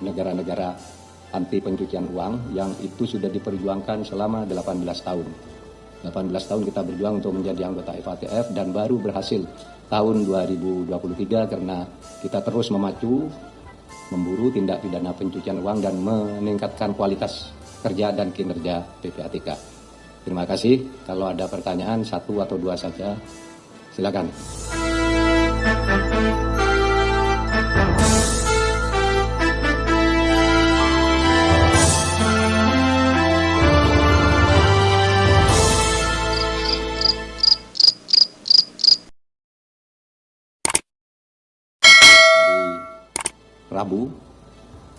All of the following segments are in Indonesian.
negara-negara anti pencucian uang yang itu sudah diperjuangkan selama 18 tahun. 18 tahun kita berjuang untuk menjadi anggota FATF dan baru berhasil tahun 2023 karena kita terus memburu tindak pidana pencucian uang dan meningkatkan kualitas kerja dan kinerja PPATK. Terima kasih. Kalau ada pertanyaan satu atau dua saja, silakan. Rabu,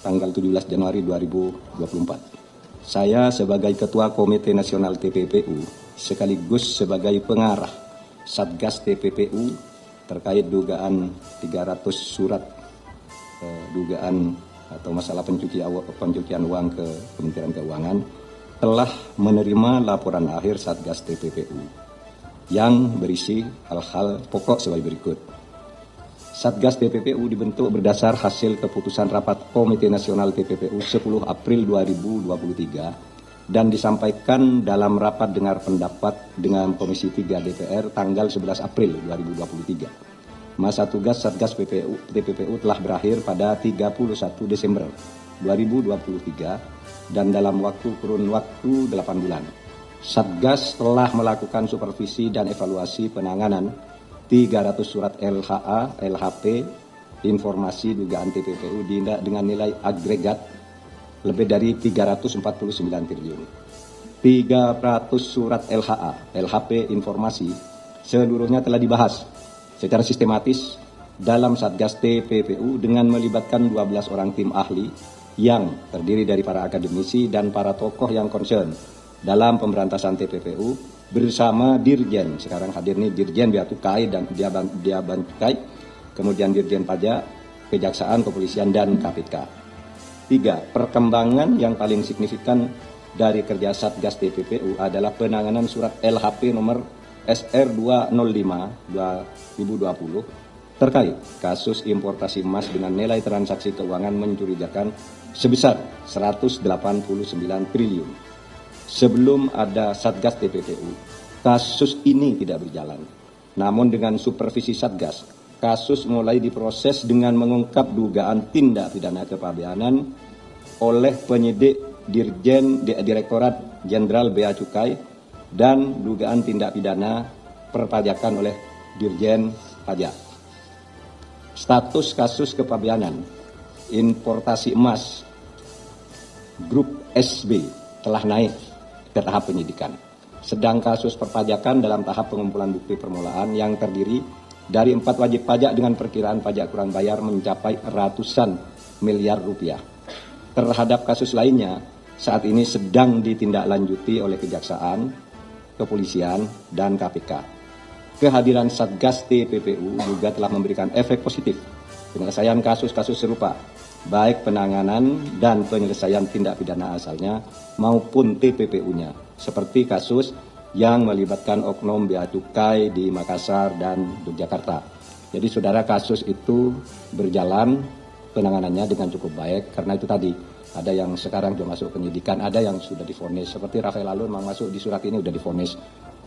tanggal 17 Januari 2024. Saya sebagai Ketua Komite Nasional TPPU sekaligus sebagai pengarah Satgas TPPU terkait dugaan 300 surat dugaan atau masalah pencucian uang ke Kementerian Keuangan telah menerima laporan akhir Satgas TPPU yang berisi hal-hal pokok sebagai berikut. Satgas TPPU dibentuk berdasar hasil keputusan rapat Komite Nasional TPPU 10 April 2023 dan disampaikan dalam rapat dengar pendapat dengan Komisi 3 DPR tanggal 11 April 2023. Masa tugas Satgas TPPU telah berakhir pada 31 Desember 2023 dan dalam kurun waktu 8 bulan. Satgas telah melakukan supervisi dan evaluasi penanganan 300 surat LHA, LHP, informasi dugaan TPPU dengan nilai agregat lebih dari 349 triliun. 300 surat LHA, LHP informasi seluruhnya telah dibahas secara sistematis dalam Satgas TPPU dengan melibatkan 12 orang tim ahli yang terdiri dari para akademisi dan para tokoh yang concern dalam pemberantasan TPPU bersama Dirjen, sekarang hadir nih Dirjen Bea Cukai dan Bea Cukai, kemudian Dirjen Pajak, Kejaksaan, Kepolisian, dan KPK. 3. Perkembangan yang paling signifikan dari kerja Satgas TPPU adalah penanganan surat LHP nomor SR 205 2020 terkait kasus importasi emas dengan nilai transaksi keuangan mencurigakan sebesar 189 triliun. Sebelum ada Satgas TPPU, kasus ini tidak berjalan. Namun dengan supervisi Satgas, kasus mulai diproses dengan mengungkap dugaan tindak pidana kepabeanan oleh penyidik Direktorat Jenderal Bea Cukai dan dugaan tindak pidana perpajakan oleh Dirjen Pajak. Status kasus kepabeanan importasi emas grup SB telah naik ke tahap penyidikan. Sedang kasus perpajakan dalam tahap pengumpulan bukti permulaan yang terdiri dari 4 wajib pajak dengan perkiraan pajak kurang bayar mencapai ratusan miliar rupiah. Terhadap kasus lainnya, saat ini sedang ditindaklanjuti oleh Kejaksaan, Kepolisian, dan KPK. Kehadiran Satgas TPPU juga telah memberikan efek positif penyelesaian kasus-kasus serupa, baik penanganan dan penyelesaian tindak pidana asalnya maupun TPPU-nya, seperti kasus yang melibatkan oknum Bea Cukai di Makassar dan Yogyakarta. Jadi saudara, kasus itu berjalan penanganannya dengan cukup baik karena itu tadi ada yang sekarang sudah masuk penyidikan, ada yang sudah divonis seperti Rafael Alun memang masuk di surat ini sudah divonis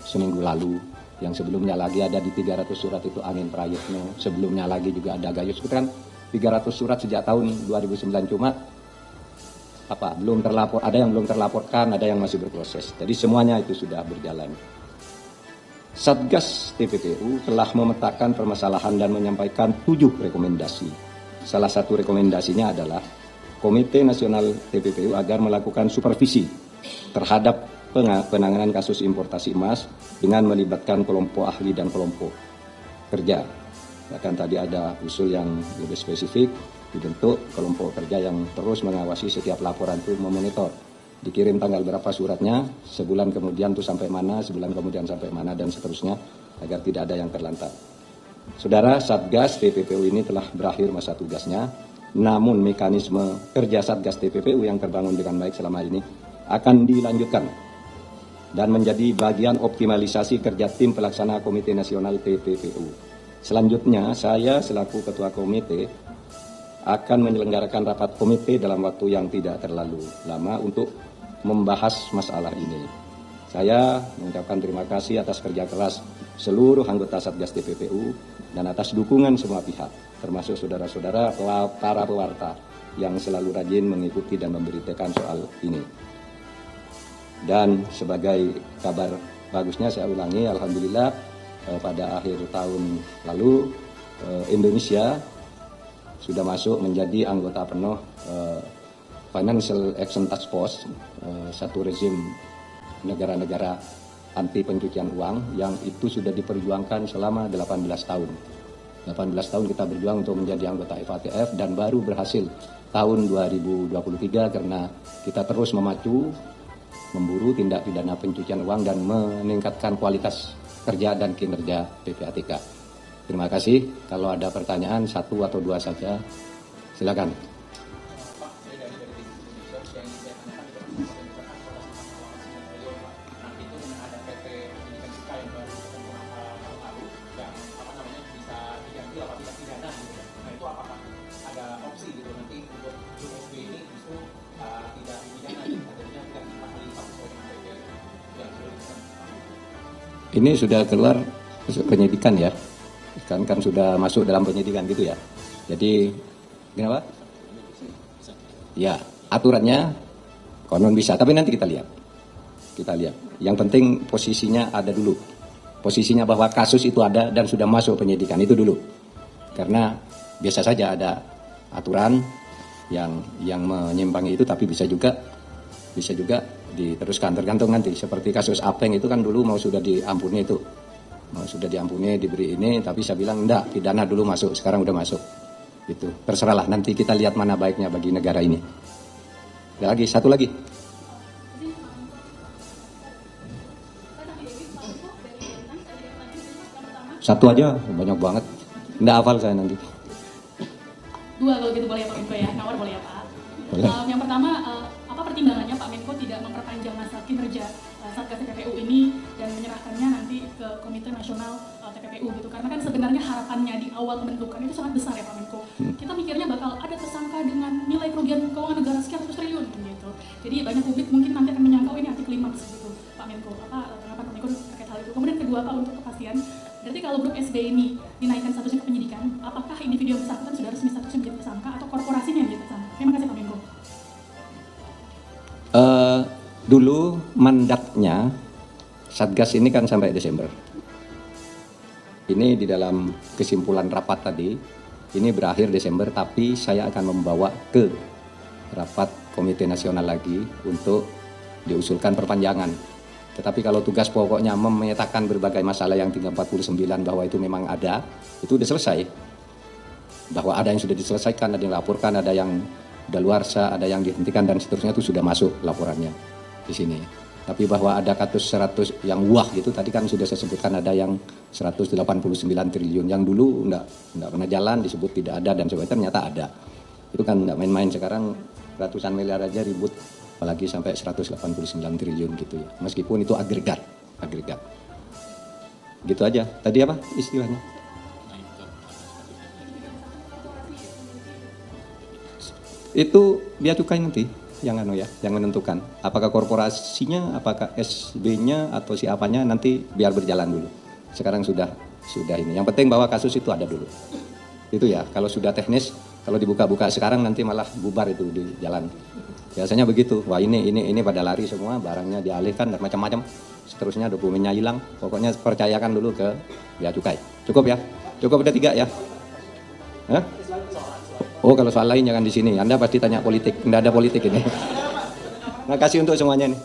seminggu lalu. Yang sebelumnya lagi ada di 300 surat itu Angin Prayitno, sebelumnya lagi juga ada Gayus. Itu kan 300 surat sejak tahun 2009 cuma belum terlapor, ada yang belum terlaporkan, ada yang masih berproses. Jadi semuanya itu sudah berjalan. Satgas TPPU telah memetakan permasalahan dan menyampaikan 7 rekomendasi. Salah satu rekomendasinya adalah Komite Nasional TPPU agar melakukan supervisi terhadap penanganan kasus importasi emas dengan melibatkan kelompok ahli dan kelompok kerja. Bahkan tadi ada usul yang lebih spesifik, dibentuk kelompok kerja yang terus mengawasi setiap laporan itu, memonitor. Dikirim tanggal berapa suratnya, sebulan kemudian itu sampai mana, sebulan kemudian sampai mana, dan seterusnya, agar tidak ada yang terlantar. Saudara, Satgas TPPU ini telah berakhir masa tugasnya, namun mekanisme kerja Satgas TPPU yang terbangun dengan baik selama ini akan dilanjutkan dan menjadi bagian optimalisasi kerja tim pelaksana Komite Nasional TPPU. Selanjutnya, saya selaku Ketua Komite akan menyelenggarakan rapat komite dalam waktu yang tidak terlalu lama untuk membahas masalah ini. Saya mengucapkan terima kasih atas kerja keras seluruh anggota Satgas TPPU dan atas dukungan semua pihak, termasuk saudara-saudara para pewarta yang selalu rajin mengikuti dan memberitakan soal ini. Dan sebagai kabar bagusnya saya ulangi, alhamdulillah pada akhir tahun lalu Indonesia sudah masuk menjadi anggota penuh Financial Action Task Force, satu rezim negara-negara anti pencucian uang yang itu sudah diperjuangkan selama 18 tahun. 18 tahun kita berjuang untuk menjadi anggota FATF dan baru berhasil tahun 2023 karena kita terus memacu, memburu tindak pidana pencucian uang dan meningkatkan kualitas kerja dan kinerja PPATK. Terima kasih. Kalau ada pertanyaan satu atau dua saja, silakan. Ini sudah keluar penyidikan ya, kan sudah masuk dalam penyidikan gitu ya. Jadi kenapa? Ya aturannya konon bisa, tapi nanti kita lihat. Yang penting posisinya ada dulu. Posisinya bahwa kasus itu ada dan sudah masuk penyidikan itu dulu. Karena biasa saja ada aturan yang menyimpangi itu, tapi bisa juga diteruskan, tergantung nanti. Seperti kasus Apeng itu kan dulu mau sudah diampuni diberi ini, tapi saya bilang enggak, pidana dulu masuk, sekarang udah masuk. Gitu. Terserahlah, nanti kita lihat mana baiknya bagi negara ini. Ada lagi, satu lagi. Satu aja, banyak banget. Enggak hafal saya nanti. Dua kalau gitu boleh ya Pak Menko ya, nawar boleh ya Pak. Boleh. Yang pertama, apa pertimbangannya Pak Menko tidak memperpanjang masa kinerja Satgas TPPU ini dan menyerahkannya nanti ke Komite Nasional TPPU gitu? Karena kan sebenarnya harapannya di awal pembentukan itu sangat besar ya Pak Menko. Kita mikirnya bakal ada tersangka dengan nilai kerugian keuangan negara sekian ratus triliun gitu. Jadi banyak publik mungkin nanti akan menyangka ini anti klimaks gitu Pak Menko. Apa tanggapan Pak Menko terkait hal itu? Kemudian kedua Pak, untuk kepastian, berarti kalau grup SB ini dinaikkan statusnya ke penyidikan, apakah individu yang bersangkutan sudah resmi statusnya menjadi tersangka atau korporasinya yang menjadi tersangka? Terima kasih Pak Menko. Dulu mandatnya Satgas ini kan sampai Desember. Ini di dalam kesimpulan rapat tadi, ini berakhir Desember, tapi saya akan membawa ke rapat Komite Nasional lagi untuk diusulkan perpanjangan. Tetapi kalau tugas pokoknya memetakan berbagai masalah yang 349 bahwa itu memang ada, itu sudah selesai. Bahwa ada yang sudah diselesaikan, ada yang dilaporkan, ada yang daluarsa, ada yang dihentikan dan seterusnya, itu sudah masuk laporannya di sini. Tapi bahwa ada kasus 100 yang wah gitu, tadi kan sudah saya sebutkan ada yang 189 triliun yang dulu enggak pernah jalan, disebut tidak ada dan sebagainya, ternyata ada. Itu kan enggak main-main, sekarang ratusan miliar aja ribut, apalagi sampai 189 triliun gitu ya. Meskipun itu agregat. Gitu aja. Tadi apa istilahnya? Itu biaya cukai nanti yang menentukan apakah korporasinya, apakah SB-nya atau siapanya, nanti biar berjalan dulu. Sekarang sudah ini. Yang penting bahwa kasus itu ada dulu. Itu ya. Kalau sudah teknis, kalau dibuka-buka sekarang nanti malah bubar itu di jalan. Biasanya begitu. Wah ini pada lari semua, barangnya dialihkan dan macam-macam. Seterusnya dokumennya hilang. Pokoknya percayakan dulu ke biaya cukai. Cukup ya? Cukup ada 3 ya? Hah? Oh, kalau soal lain jangan di sini. Anda pasti tanya politik. Tidak ada politik ini. Terima kasih untuk semuanya nih.